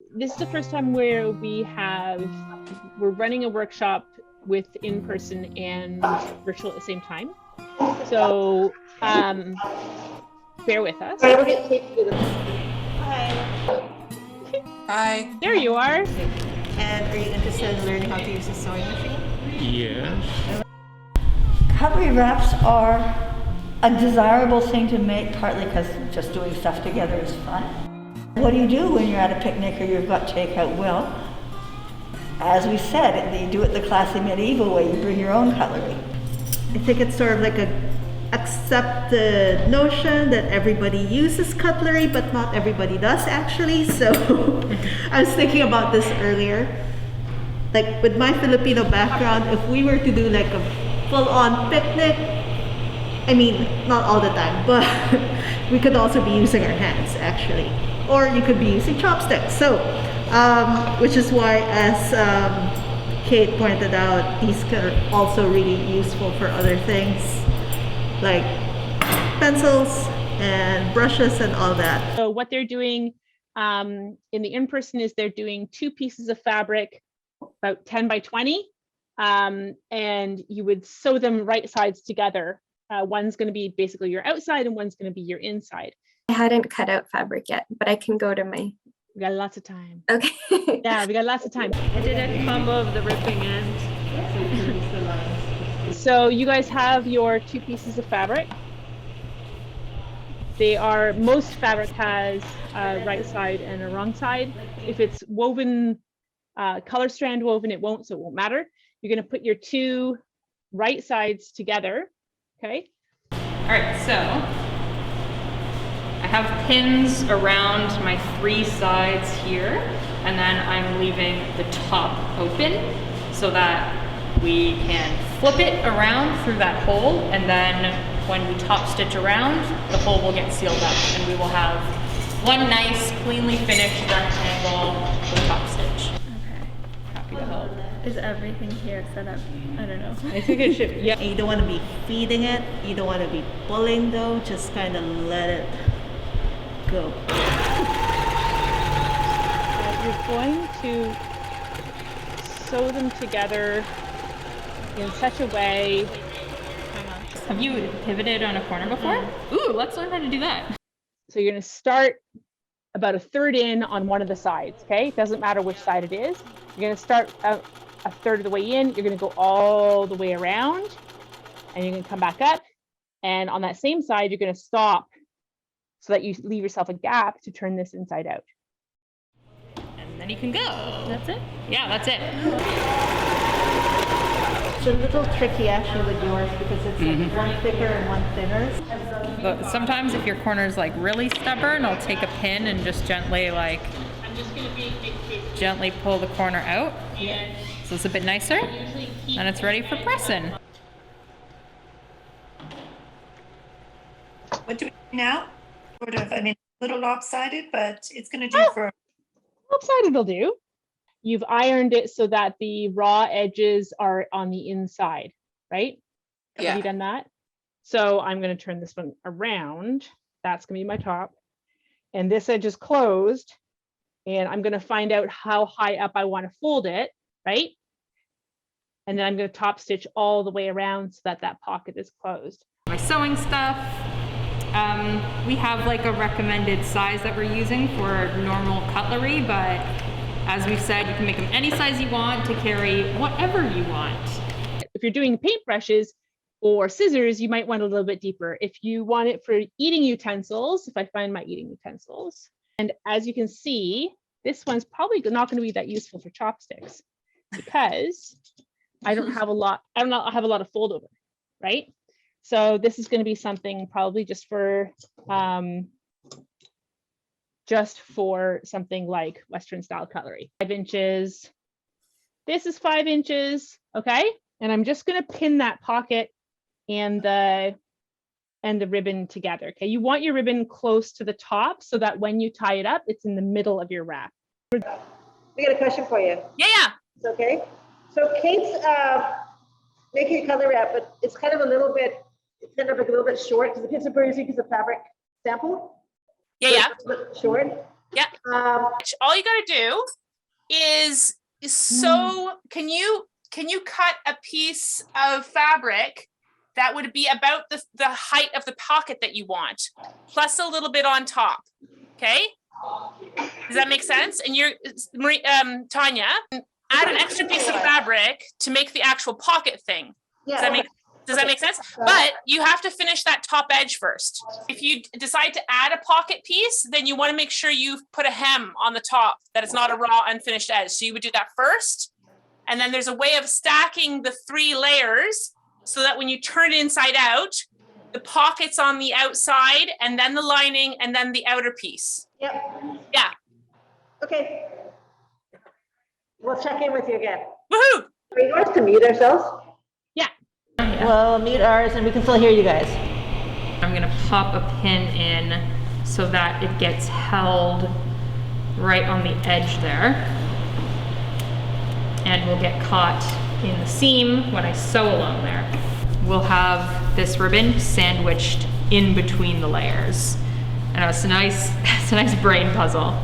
This is the first time where we're running a workshop with in-person and virtual at the same time. So bear with us. Hi. Hi. There you are. And are you interested in learning how to use a sewing machine? Yes. Cutlery wraps are a desirable thing to make, partly because just doing stuff together is fun. What do you do when you're at a picnic or you've got takeout? Well, as we said, you do it the classy medieval way, you bring your own cutlery. I think it's sort of like a accepted notion that everybody uses cutlery, but not everybody does actually. So I was thinking about this earlier. Like with my Filipino background, if we were to do like a full-on picnic, I mean, not all the time, but we could also be using our hands actually. Or you could be using chopsticks. So, which is why, as Kate pointed out, these are also really useful for other things like pencils and brushes and all that. So what they're doing in the in-person is they're doing 2 pieces of fabric, about 10 by 20, and you would sew them right sides together. One's going to be basically your outside and one's going to be your inside. I hadn't cut out fabric yet, but I can go to my... We got lots of time. Okay. Yeah, we got lots of time. I did a combo of the ripping end. So you guys have your 2 pieces of fabric. Most fabric has a right side and a wrong side. If it's woven, color strand woven, it won't, so it won't matter. You're going to put your 2 right sides together, okay? All right, so I have pins around my 3 sides here, and then I'm leaving the top open so that we can flip it around through that hole, and then when we top stitch around, the hole will get sealed up and we will have one nice, cleanly finished rectangle with top stitch. Okay. Happy to help. Is everything here set up? I don't know. I think it should, yeah. You don't want to be feeding it, you don't want to be pulling though, just kind of let it go. You're going to sew them together in such a way. Have you pivoted on a corner before? Ooh, let's learn how to do that. So you're going to start about a third in on one of the sides, okay? It doesn't matter which side it is. You're going to start out a third of the way in. You're going to go all the way around, and you're going to come back up. And on that same side, you're going to stop so that you leave yourself a gap to turn this inside out. And then you can go. That's it? Yeah, that's it. It's a little tricky actually with yours because it's like one thicker and one thinner. But sometimes if your corner is like really stubborn, I'll take a pin and just gently pull the corner out. Yeah. So it's a bit nicer. And it's ready for pressing. What do we do now? Sort of, I mean, a little lopsided, but it's going to do for... Lopsided will do. You've ironed it so that the raw edges are on the inside, right? Yeah. Have you done that? So I'm going to turn this one around. That's going to be my top. And this edge is closed. And I'm going to find out how high up I want to fold it, right? And then I'm going to top stitch all the way around so that that pocket is closed. My sewing stuff. We have like a recommended size that we're using for normal cutlery, but as we've said, you can make them any size you want to carry whatever you want. If you're doing paintbrushes or scissors, you might want a little bit deeper. If you want it for eating utensils, if I find my eating utensils, and as you can see, this one's probably not going to be that useful for chopsticks because I don't have a lot of fold over, right? So this is going to be something probably just for something like Western style cutlery. 5 inches. This is 5 inches, okay? And I'm just going to pin that pocket and the ribbon together, okay? You want your ribbon close to the top so that when you tie it up, it's in the middle of your wrap. We got a question for you. Yeah. It's okay. So Kate's making a cutlery wrap, but it's kind of a little bit short because the piece of fabric sample. Yeah. It's a bit short. Yeah. All you got to do is sew. Can you cut a piece of fabric that would be about the height of the pocket that you want, plus a little bit on top? Okay. Does that make sense? And you're Tanya, add an extra piece of fabric to make the actual pocket thing. Yeah. Does that make sense? But you have to finish that top edge first. If you decide to add a pocket piece, then you want to make sure you put a hem on the top, that it's not a raw unfinished edge. So you would do that first. And then there's a way of stacking the 3 layers so that when you turn it inside out, the pocket's on the outside and then the lining and then the outer piece. Yep. Yeah. Okay. We'll check in with you again. Woohoo! Are we going to mute ourselves? Yeah. Well, mute ours and we can still hear you guys. I'm gonna pop a pin in so that it gets held right on the edge there. And will get caught in the seam when I sew along there. We'll have this ribbon sandwiched in between the layers. And it's a nice brain puzzle.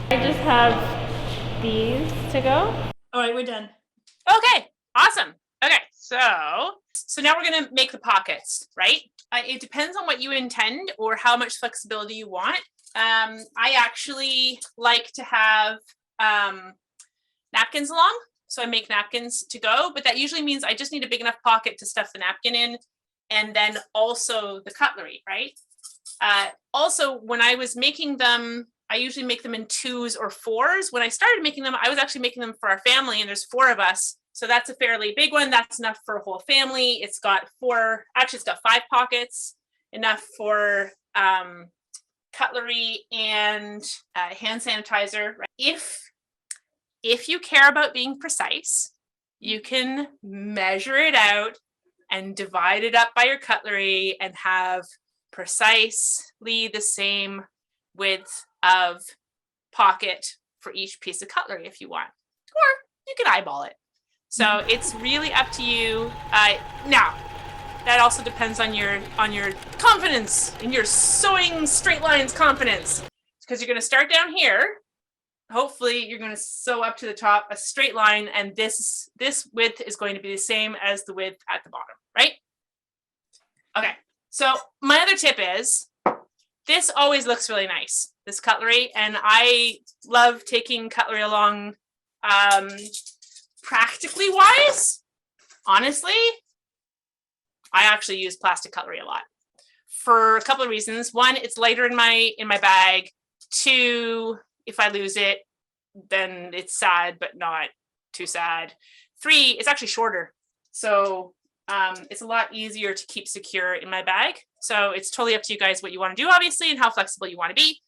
I just have these to go. All right, we're done. Okay, awesome. Okay, so now we're gonna make the pockets, right? It depends on what you intend or how much flexibility you want. I actually like to have napkins along, so I make napkins to go, but that usually means I just need a big enough pocket to stuff the napkin in, and then also the cutlery, right? Also, when I was making them, I usually make them in 2s or 4s. When I started making them, I was actually making them for our family, and there's 4 of us. So that's a fairly big one. That's enough for a whole family. It's got 5 pockets, enough for cutlery and hand sanitizer. If you care about being precise, you can measure it out and divide it up by your cutlery and have precisely the same width of pocket for each piece of cutlery if you want, or you can eyeball it. So it's really up to you. Now, that also depends on your confidence, in your sewing straight lines confidence, because you're going to start down here. Hopefully, you're going to sew up to the top a straight line, and this width is going to be the same as the width at the bottom, right? Okay. So my other tip is, this always looks really nice, this cutlery, and I love taking cutlery along. Practically wise, honestly, I actually use plastic cutlery a lot for a couple of reasons. 1, it's lighter in my bag. 2, if I lose it, then it's sad, but not too sad. 3, it's actually shorter. So it's a lot easier to keep secure in my bag. So it's totally up to you guys what you want to do, obviously, and how flexible you want to be.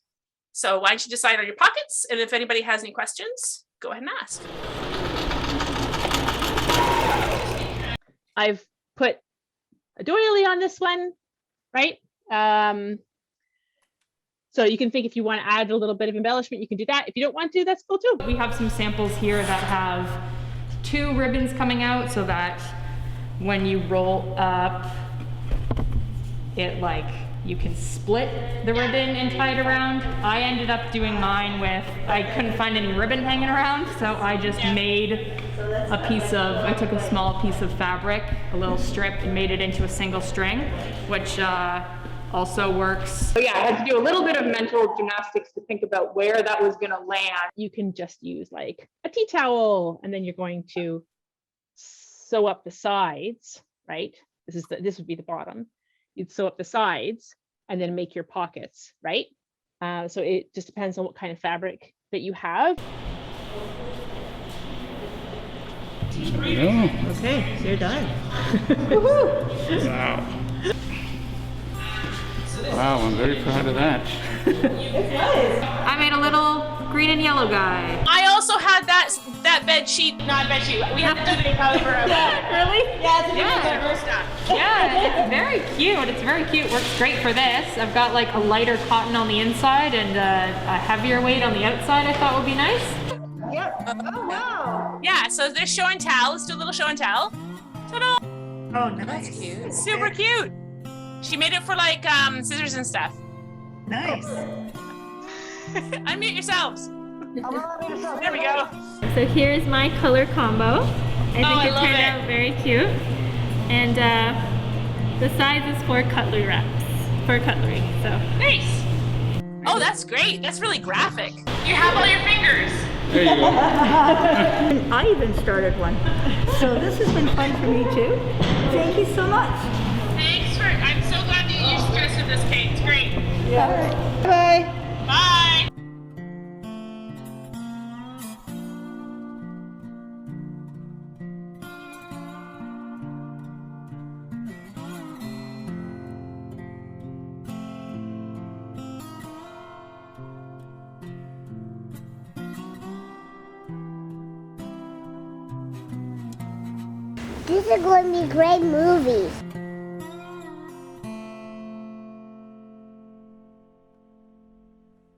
So why don't you decide on your pockets? And if anybody has any questions, go ahead and ask. I've put a doily on this one, right? So you can think if you want to add a little bit of embellishment, you can do that. If you don't want to, that's cool too. We have some samples here that have 2 ribbons coming out so that when you roll up, you can split the ribbon and tie it around. I ended up doing mine with, I couldn't find any ribbon hanging around, so I just made I took a small piece of fabric, a little strip, and made it into a single string, which also works. So yeah, I had to do a little bit of mental gymnastics to think about where that was going to land. You can just use like a tea towel, and then you're going to sew up the sides, right? This would be the bottom. You'd sew up the sides and then make your pockets, right? So it just depends on what kind of fabric that you have. Okay, so you're done. Wow. Wow, I'm very proud of that. I made a little green and yellow guy. I also had that bed sheet, not bed sheet. We have to do the cover of that. Really? Yeah, it's a different stuff. Yeah, it's very cute. It's very cute. Works great for this. I've got like a lighter cotton on the inside and a heavier weight on the outside. I thought would be nice. Yep. Oh, wow. Yeah, so there's show and tell. Let's do a little show and tell. Ta-da! Oh, nice. It's super cute. She made it for like scissors and stuff. Nice. Unmute yourselves. There we go. So here's my color combo. I think I it love turned it. out very cute. And the size is for cutlery wraps, for cutlery, so. Nice. Oh, that's great. That's really graphic. You have all your fingers. There you go. And I even started one. So this has been fun for me too. Thank you so much. Thanks for. I'm so glad that you suggested this, Kate. It's great. Bye. Bye. These are going to be great movies.